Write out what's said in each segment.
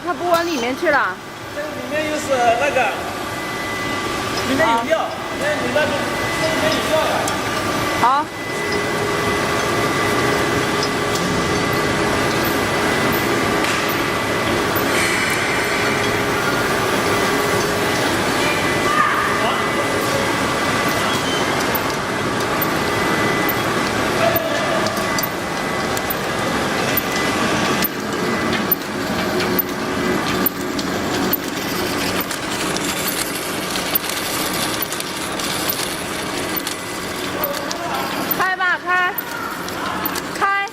它不往里面去了。这个里面又是那个，里面有料，那你那个这里面有料呀。好。开吧，开，开。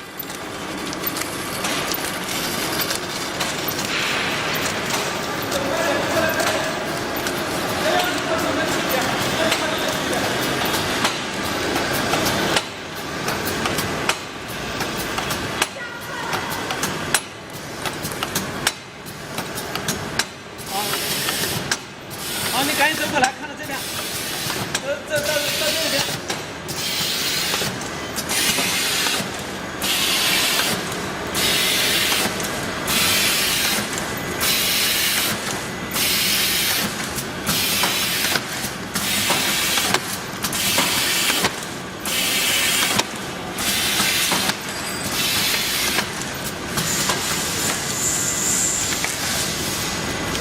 好，你赶紧走过来，看到这边，到这边。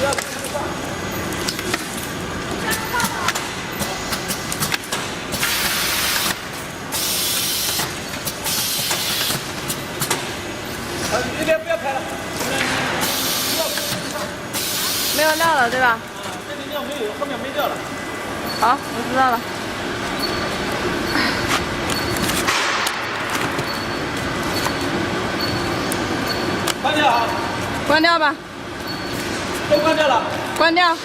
不要吃饭。你这边不要拍了，没有料了，对吧？啊，这里料没有，后面没料了。好，我知道了。关掉啊！关掉吧。都关掉了。关掉。